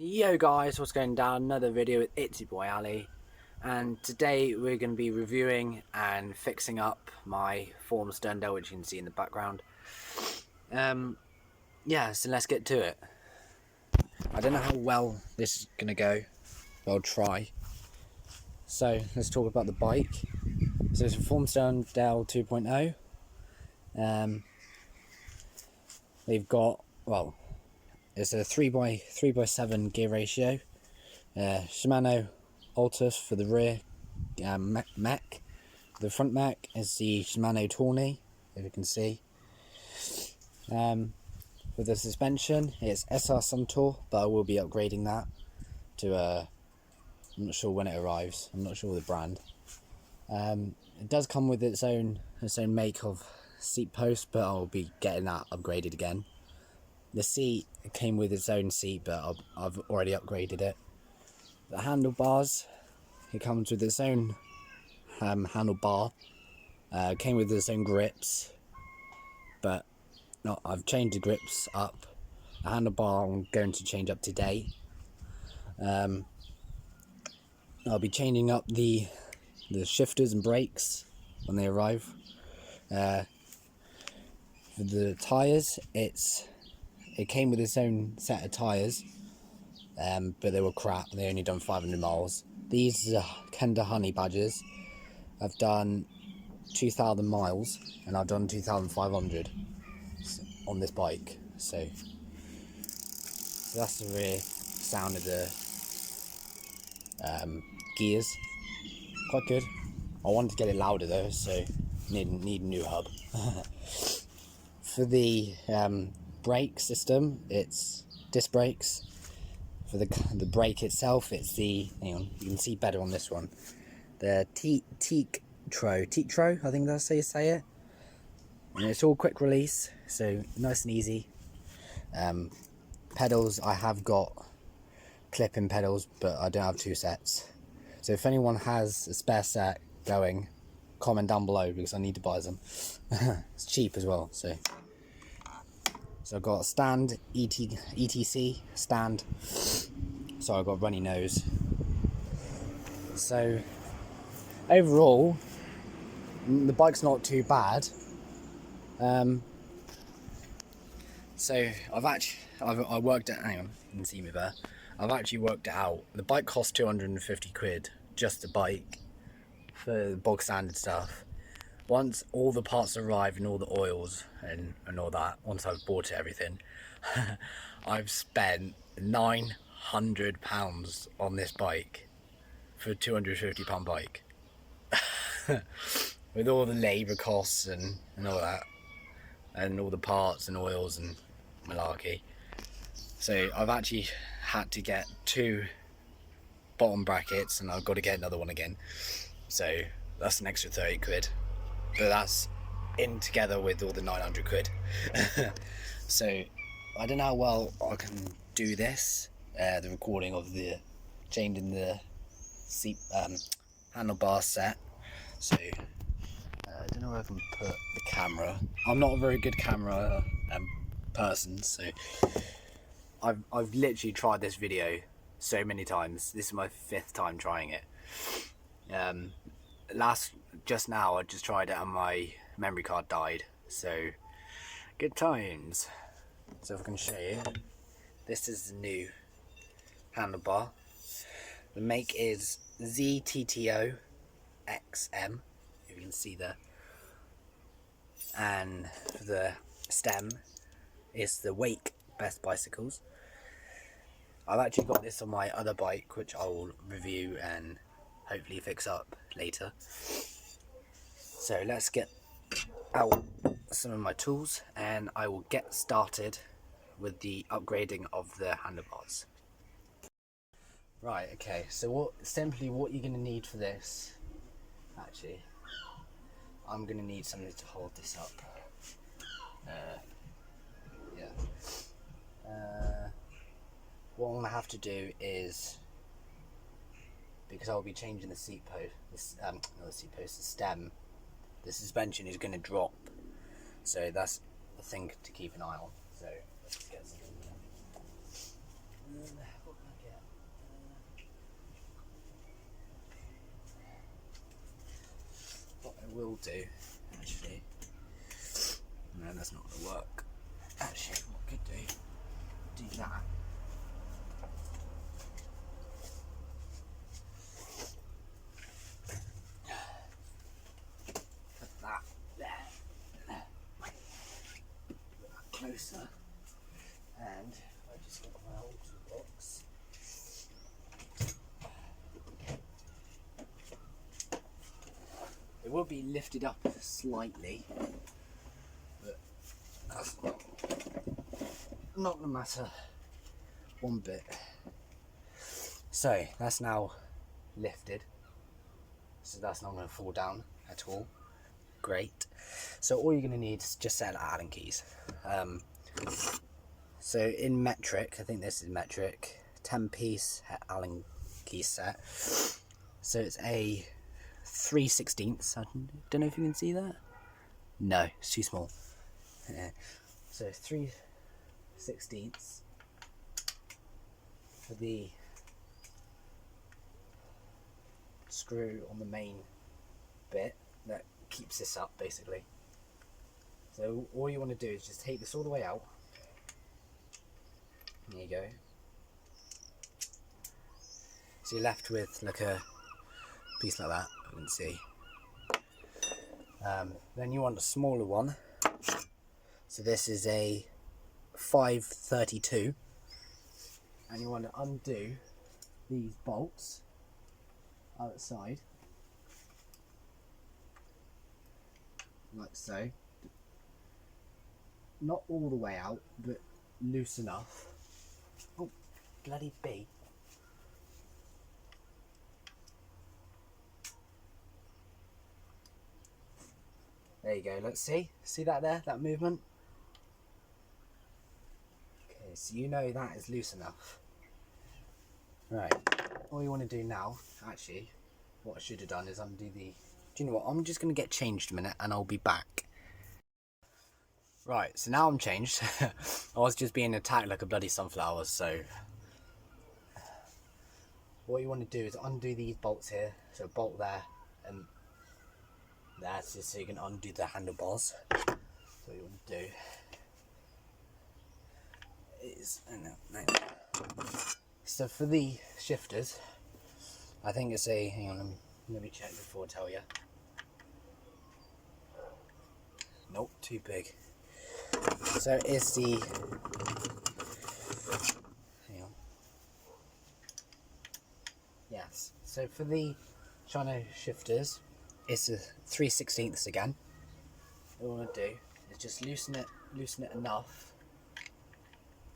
Yo guys, what's going down? Another video with Itsy Boy Ali, and today we're going to be reviewing and fixing up my form stern dell, which you can see in the background. Yeah, so let's get to it. I don't know how well this is going to go, but I'll try. So let's talk about the bike. So it's a form stern dell 2.0. We've got, well, it's a 3x7 gear ratio. Shimano Altus for the rear mech. The front mech is the Shimano Tawny, if you can see. For the suspension, it's SR Suntour, but I will be upgrading that to I'm not sure when it arrives. I'm not sure the brand. It does come with its own make of seat post, but I'll be getting that upgraded again. The seat came with its own seat, but I've already upgraded it. The handlebars, it comes with its own handlebar. Came with its own grips, but no, I've changed the grips up. The handlebar I'm going to change up today. I'll be changing up the shifters and brakes when they arrive. For the tyres, it came with its own set of tyres, but they were crap. They only done 500 miles. These are Kenda Honey badges. I've done 2,000 miles and I've done 2,500 on this bike. So that's the rear sound of the gears. Quite good. I wanted to get it louder though, so need a new hub. For the brake system, it's disc brakes. For the brake itself, it's the, hang on, you can see better on this one, the Teak-Tro, I think that's how you say it. And it's all quick release, so nice and easy. Pedals, I have got clip-in pedals, but I don't have two sets. So if anyone has a spare set going, comment down below because I need to buy them. It's cheap as well. So I've got a stand, ETC stand. So I've got runny nose. So overall, the bike's not too bad. So I worked it. Hang on, you can see me there. I've actually worked it out. The bike cost 250 quid, just the bike, for the bog standard stuff. Once all the parts arrive and all the oils and all that, once I've bought everything, I've spent £900 on this bike for a £250 bike. With all the labour costs and all that, and all the parts and oils and malarkey. So I've actually had to get 2 bottom brackets and I've got to get another one again. So that's an extra 30 quid. But that's in together with all the 900 quid. So I don't know how well I can do this. The recording of the changing the seat handlebar set. So I don't know where I can put the camera. I'm not a very good camera person, so I've literally tried this video so many times. This is my 5th time trying it. Just now I just tried it and my memory card died, so good times. So if I can show you, this is the new handlebar. The make is ZTTO XM, if you can see there. And the stem is the Wake Best Bicycles. I've actually got this on my other bike, which I will review and hopefully fix up later. So let's get out some of my tools and I will get started with the upgrading of the handlebars. Right, okay, so what you're going to need for this, actually, I'm going to need something to hold this up. What I'm going to have to do is, because I'll be changing the seat post, the stem, the suspension is going to drop, so that's the thing to keep an eye on. So let's get some. do, actually. No, that's not going to work. Actually, what I could do that. Put that there. Put that closer. And I just got my old box. It will be lifted up slightly, but that's not going to matter one bit. So that's now lifted, so that's not going to fall down at all. Great. So all you're going to need is just set of Allen keys. So in metric, I think this is metric, 10-piece Allen key set. So it's a 3/16. I don't know if you can see that. No, it's too small. Yeah. So 3/16 for the screw on the main bit that keeps this up, basically. So all you want to do is just take this all the way out. There you go. So you're left with like a piece like that. You can see. Then you want a smaller one. So this is a 5/32, and you want to undo these bolts outside, like so. Not all the way out, but loose enough. Oh, bloody bee. There you go, let's see that there, that movement? Okay, so you know that is loose enough. Right, all you want to do now, actually, what I should have done is undo the... Do you know what, I'm just going to get changed a minute and I'll be back. Right, so now I'm changed. I was just being attacked like a bloody sunflower, so... What you want to do is undo these bolts here, so a bolt there and that's just so you can undo the handlebars. So what you want to do is, so for the shifters, I think it's a, hang on, let me check before I tell you. Nope, too big. So it's the, hang on. Yes, so for the China shifters, it's a 3/16 again. What you want to do is just loosen it enough.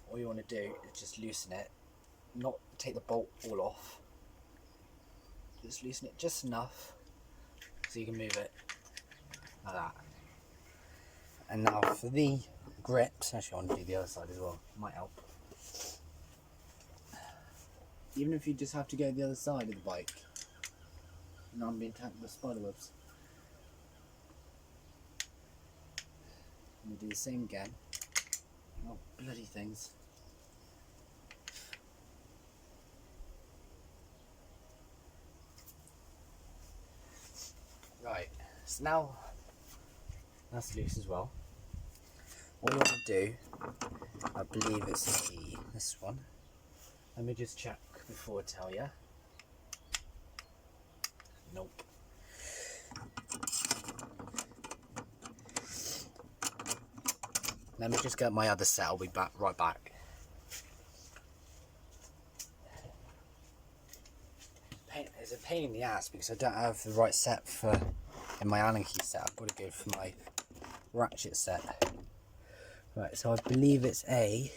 All you want to do is just loosen it, not take the bolt all off. Just loosen it just enough so you can move it like that. And now for the grips, actually I want to do the other side as well, might help. Even if you just have to go to the other side of the bike. Now I'm being attacked by spiderwebs. I'm going to do the same again. Oh, bloody things. Right, so now that's loose as well. What you want to do, I believe it's this one. Let me just check before I tell you. Nope. Let me just get my other set, I'll be back, right back. It's a pain in the ass because I don't have the right set for in my Allen key set. I've got to go for my ratchet set. Right, so I believe it's a...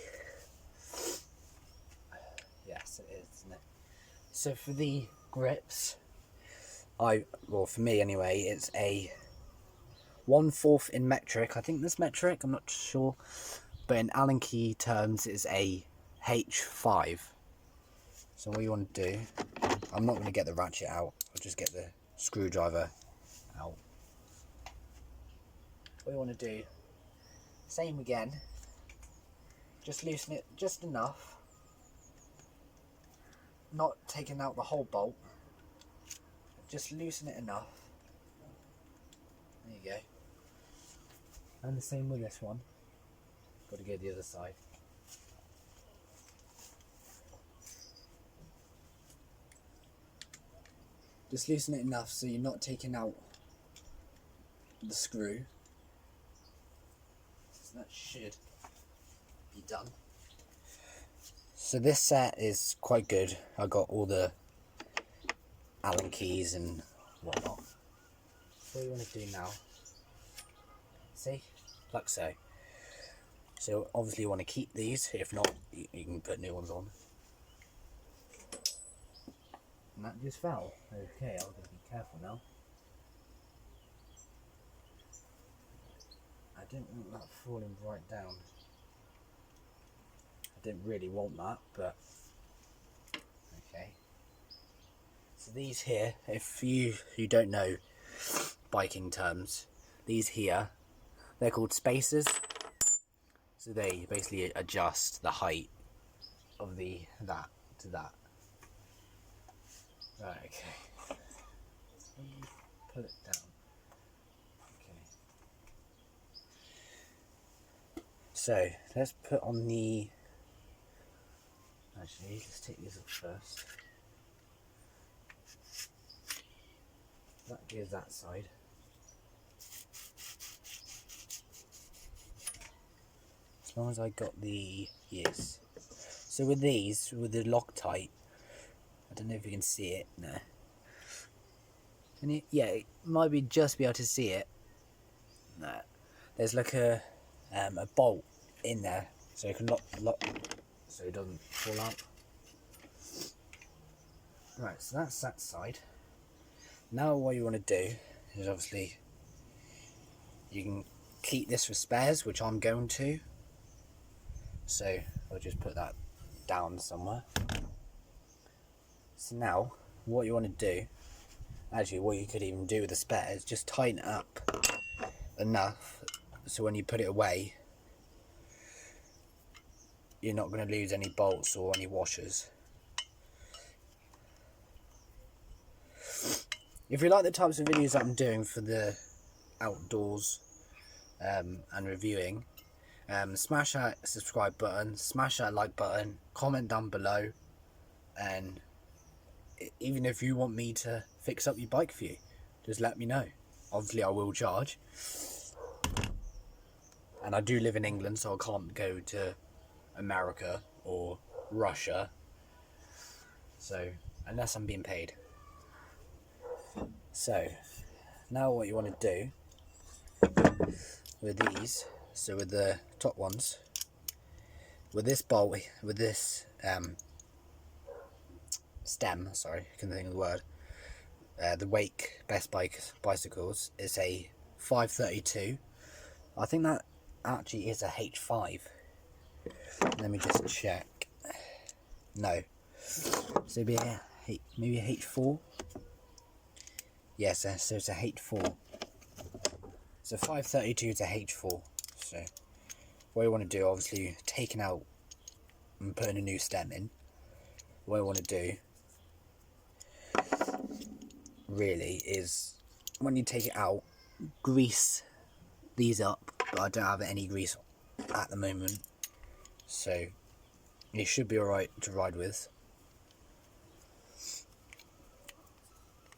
Yes, it is, isn't it? So for the grips, well, for me anyway, it's a 1/4 in metric. I think this metric, I'm not sure, but in Allen key terms it's a H5. So what you want to do, I'm not going to get the ratchet out, I'll just get the screwdriver out. What you want to do, same again, just loosen it just enough, not taking out the whole bolt, just loosen it enough. you go. And the same with this one. Got to go the other side. Just loosen it enough so you're not taking out the screw. So that should be done. So this set is quite good. I got all the Allen keys and whatnot. So what you want to do now, see, like so. So obviously you want to keep these, if not you can put new ones on. And that just fell. Okay, I've got to be careful now. I don't want that falling right down. I didn't really want that, but okay. So these here, if you don't know biking terms, these here, they're called spacers. So they basically adjust the height of that to that. Right, okay. Pull it down. Okay. So let's put on the. Actually, let's take these off first. That goes that side. As long as I got the yes. So with these, with the Loctite, I don't know if you can see it. No. Can you? Yeah, it might be just be able to see it. No. There's like a bolt in there, so you can lock, so it doesn't fall out. Right, so that's that side. Now what you want to do is obviously you can keep this for spares, which I'm going to. So I'll just put that down somewhere. So now what you want to do, actually what you could even do with the spares, just tighten it up enough so when you put it away you're not going to lose any bolts or any washers. If you like the types of videos that I'm doing for the outdoors and reviewing, smash that subscribe button, smash that like button, comment down below, and even if you want me to fix up your bike for you, just let me know. Obviously I will charge, and I do live in England, so I can't go to America or Russia, so unless I'm being paid. So now what you want to do with these, so with the top ones, with this bolt, with this stem, sorry, I couldn't think of the word, the Wake Best Bicycles is a 532. I think that actually is a H5. Let me just check. No, so it'd be maybe a H4. Yes, so it's a H4. So 532 to H4. So what you want to do, obviously taking out and putting a new stem in, what I want to do really is when you take it out, grease these up, but I don't have any grease at the moment, so it should be alright to ride with.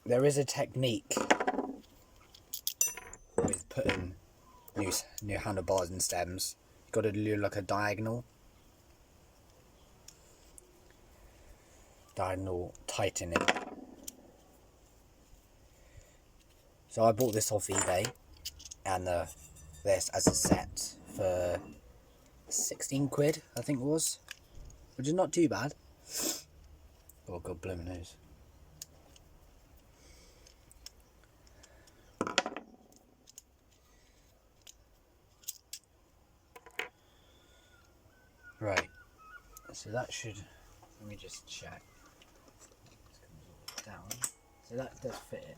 There is a technique with putting new handlebars and stems. You've got to do like a diagonal tightening. So I bought this off eBay, and this as a set for 16 quid, I think it was, which is not too bad. Oh god, blow my nose. Right, so that should, let me just check. This comes all down. So that does fit in.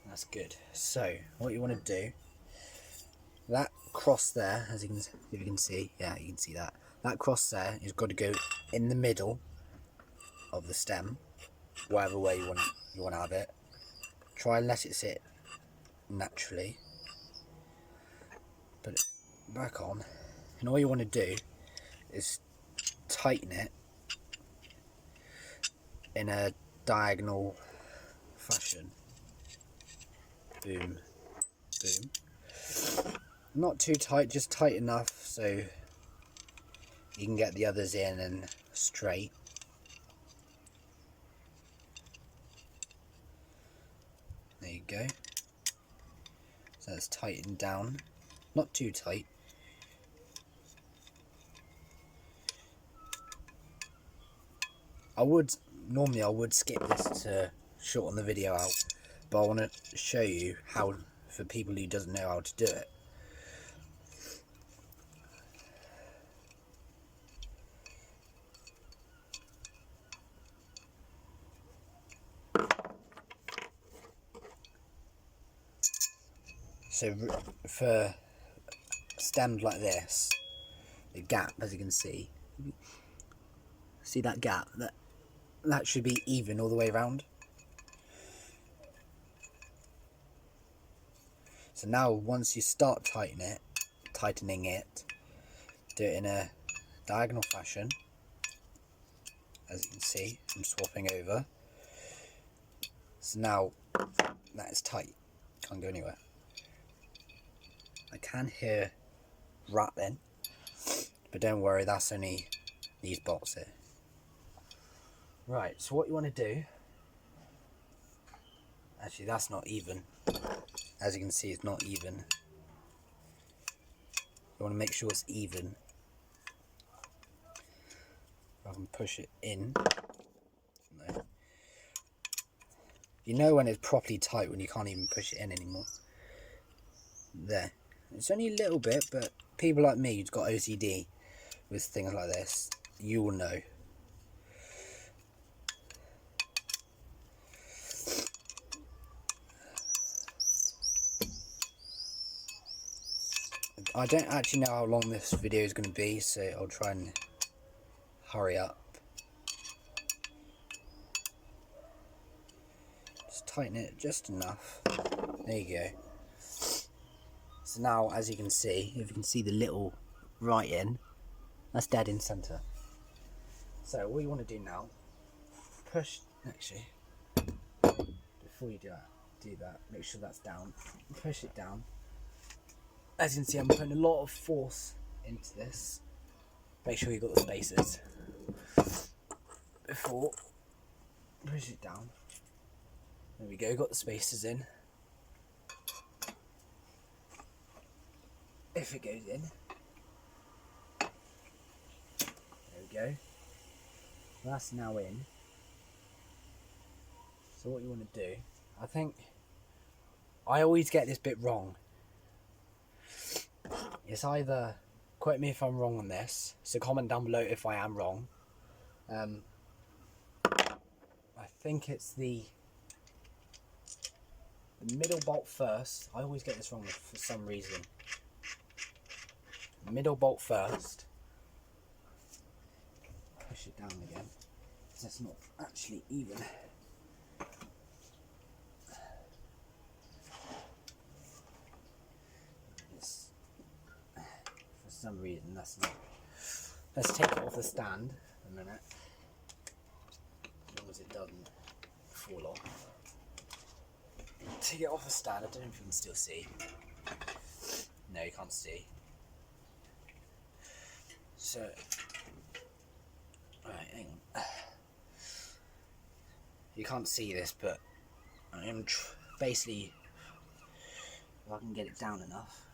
That's good. So what you want to do, that cross there, as you can, if you can see, yeah, you can see that. That cross there has got to go in the middle of the stem, whatever way you want to have it. Try and let it sit naturally. Put it back on, and all you want to do is tighten it in a diagonal fashion. Boom, boom. Not too tight, just tight enough so you can get the others in and straight. There you go. So it's tightened down, not too tight. Normally I would skip this to shorten the video out, but I want to show you how, for people who doesn't know how to do it. So for stems like this, the gap, as you can see that gap, that should be even all the way around. So now once you start tightening it, do it in a diagonal fashion. As you can see, I'm swapping over. So now that is tight, can't go anywhere. I can hear rattling, but don't worry, that's only these bolts here. Right, so what you want to do, actually that's not even, as you can see it's not even. You want to make sure it's even. I can push it in. No. You know when it's properly tight when you can't even push it in anymore. There. It's only a little bit, but people like me who's got OCD with things like this, you will know. I don't actually know how long this video is going to be, so I'll try and hurry up. Just tighten it just enough. There you go. So now, as you can see, if you can see the little writing, that's dead in centre. So what you want to do now, push, actually, before you do that, make sure that's down, push it down. As you can see, I'm putting a lot of force into this. Make sure you've got the spacers. Before, push it down. There we go, got the spacers in. If it goes in. There we go. That's now in. So what you want to do, I always get this bit wrong. It's either, quote me if I'm wrong on this, so comment down below if I am wrong. I think it's the middle bolt first. I always get this wrong for some reason. Middle bolt first. Push it down again, because it's not actually even. For some reason that's not. Let's take it off the stand a minute, as long as it doesn't fall off. Take it off the stand. I don't know if you can still see. No, you can't see. So, right, hang on. You can't see this, but I am basically, if I can get it down enough.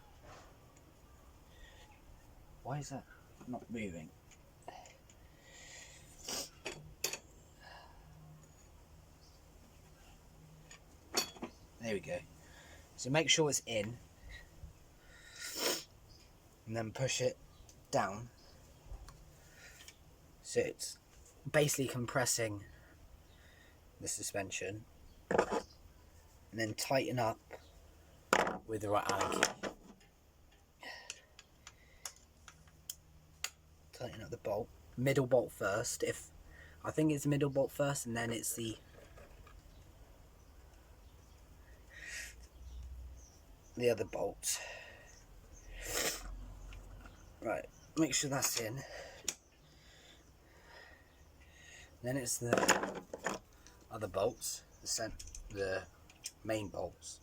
Why is that not moving? There we go. So make sure it's in, and then push it down. So it's basically compressing the suspension, and then tighten up with the right Allen key. Tighten up the bolt, middle bolt first. I think it's middle bolt first, and then it's the the other bolt. Right, make sure that's in. Then it's the other bolts, the main bolts.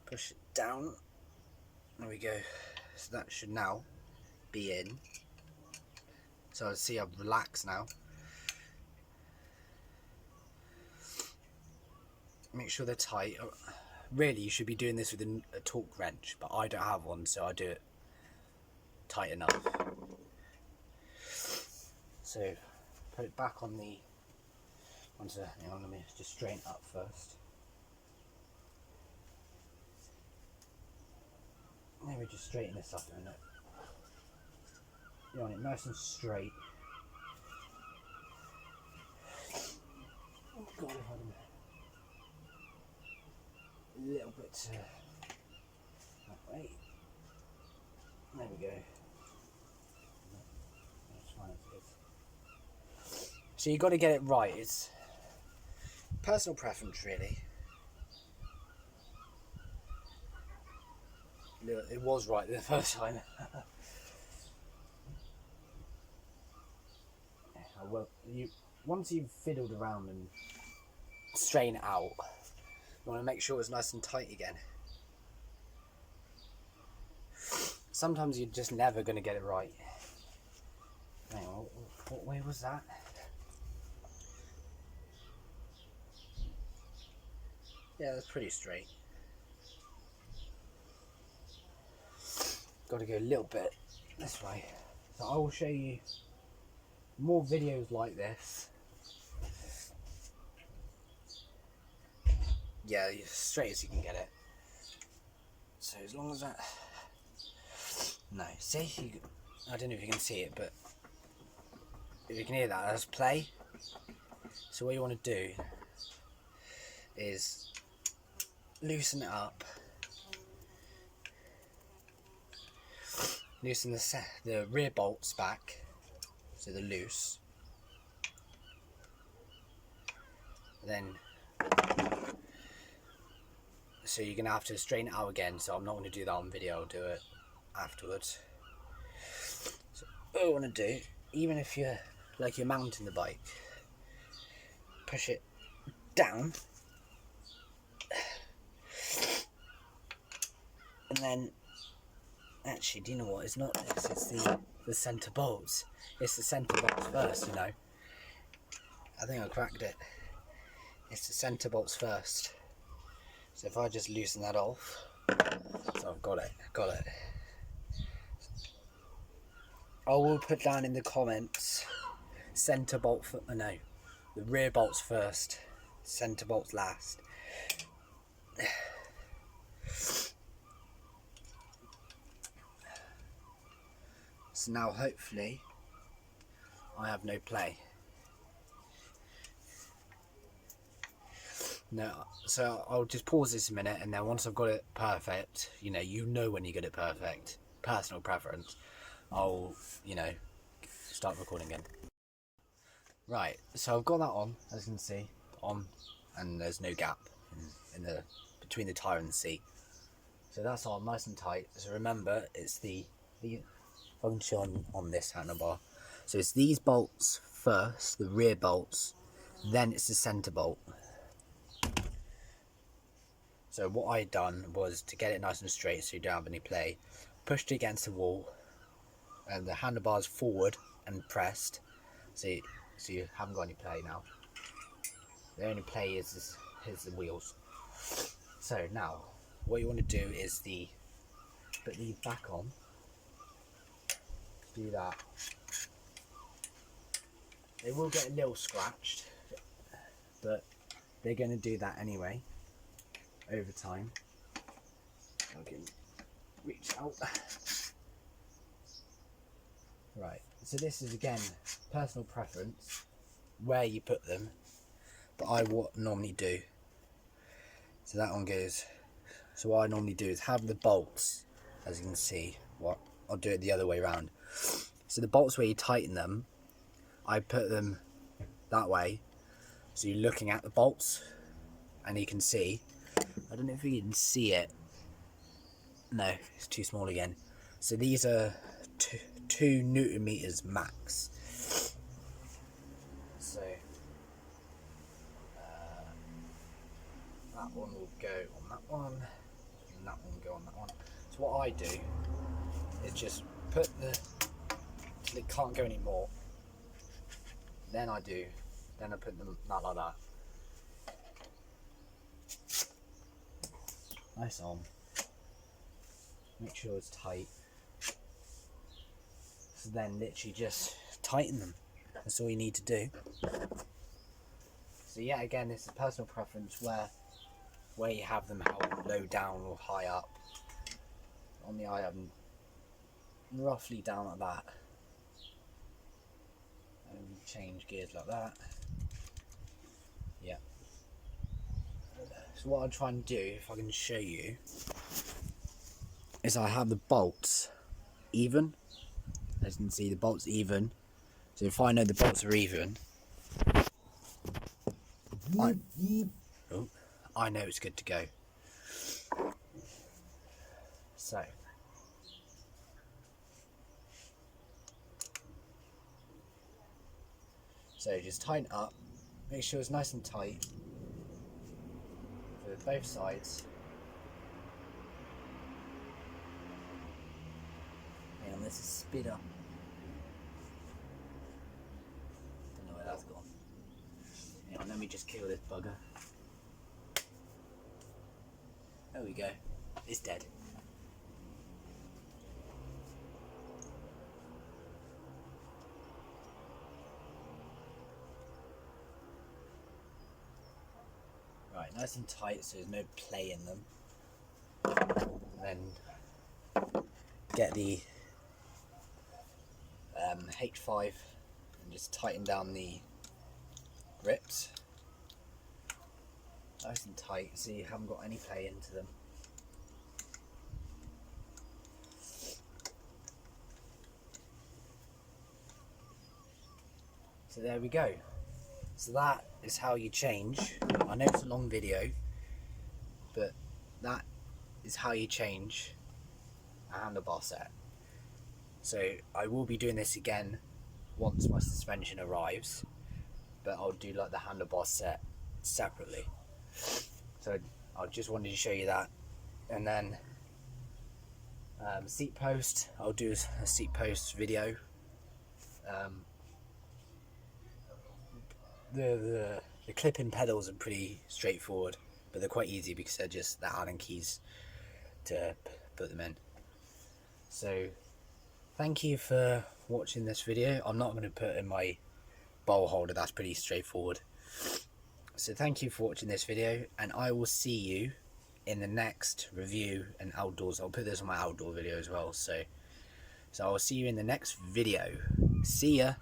Push it down. There we go. So that should now be in. So I see I've relaxed now. Make sure they're tight. Really, you should be doing this with a torque wrench, but I don't have one, so I do it tight enough. So put it back on the. Hang on, let me just straighten it up first. Maybe just straighten this up a minute. You want it nice and straight. Oh God, if I a little bit that way. There we go. That's fine as it is. So you've got to get it right. It's personal preference, really. It was right the first time. Well, once you've fiddled around and strain it out, you want to make sure it's nice and tight again. Sometimes you're just never going to get it right. Hang on, what way was that? Yeah, that's pretty straight. Got to go a little bit this way. So I will show you more videos like this. Yeah, as straight as you can get it. So as long as that... No, see? I don't know if you can see it, but if you can hear that, that's play. So what you want to do is loosen it up. Loosen the rear bolts back, so they're loose. Then, so you're going to have to straighten it out again, so I'm not going to do that on video, I'll do it afterwards. So what you want to do, even if you're mounting the bike, push it down, and then, actually, do you know what, it's not this, it's the centre bolts. It's the centre bolts first, you know. I think I cracked it. It's the centre bolts first. So if I just loosen that off, so I've got it. I will put down in the comments, centre bolt, no, the rear bolts first, centre bolts last. So now hopefully I have no play. No, so I'll just pause this a minute, and then once I've got it perfect, you know when you get it perfect, personal preference, I'll, start recording again. Right, so I've got that on, as you can see, and there's no gap in the between the tyre and the seat. So that's on nice and tight. So remember, it's the function on this handlebar. So it's these bolts first, the rear bolts, then it's the centre bolt. So what I done was, to get it nice and straight so you don't have any play, pushed it against the wall, and the handlebars forward and pressed, so you haven't got any play now. The only play is the wheels. So now what you want to do is put these back on. Do that. They will get a little scratched, but they're going to do that anyway over time. I can reach out. Right, so this is again personal preference where you put them, but I normally do. So that one goes. So what I normally do is have the bolts, as you can see. I'll do it the other way around. So the bolts where you tighten them, I put them that way, so you're looking at the bolts, and you can see. I don't know if you can see it. No, it's too small again. So these are 2 Newton meters max. So that one will go on that one, and that one will go on that one. So what I do is just put till it can't go anymore. Then I put them not like that. Nice on. Make sure it's tight. So then literally just tighten them. That's all you need to do. So yeah, again, it's a personal preference where you have them, how low down or high up. On the eye, I'm roughly down like that. And change gears like that. Yeah. So what I'm trying to do, if I can show you, is I have the bolts even. As you can see, the bolts even. So if I know the bolts are even, I know it's good to go. So just tighten up, make sure it's nice and tight for both sides. Hang on, this is speed up. Don't know where that's gone. Hang on, let me just kill this bugger. There we go. It's dead. Right, nice and tight so there's no play in them. And then get the H5 and just tighten down the grips. Nice and tight so you haven't got any play into them. So there we go. So that is how you change. I know it's a long video, but that is how you change a handlebar set. So I will be doing this again once my suspension arrives, but I'll do like the handlebar set separately. So I just wanted to show you that. And then seat post, I'll do a seat post video. The clip-in pedals are pretty straightforward, but they're quite easy because they're just the Allen keys to put them in. So thank you for watching this video. I'm not going to put in my bowl holder, that's pretty straightforward. So thank you for watching this video, and I will see you in the next review and outdoors. I'll put this on my outdoor video as well, so I will see you in the next video. See ya.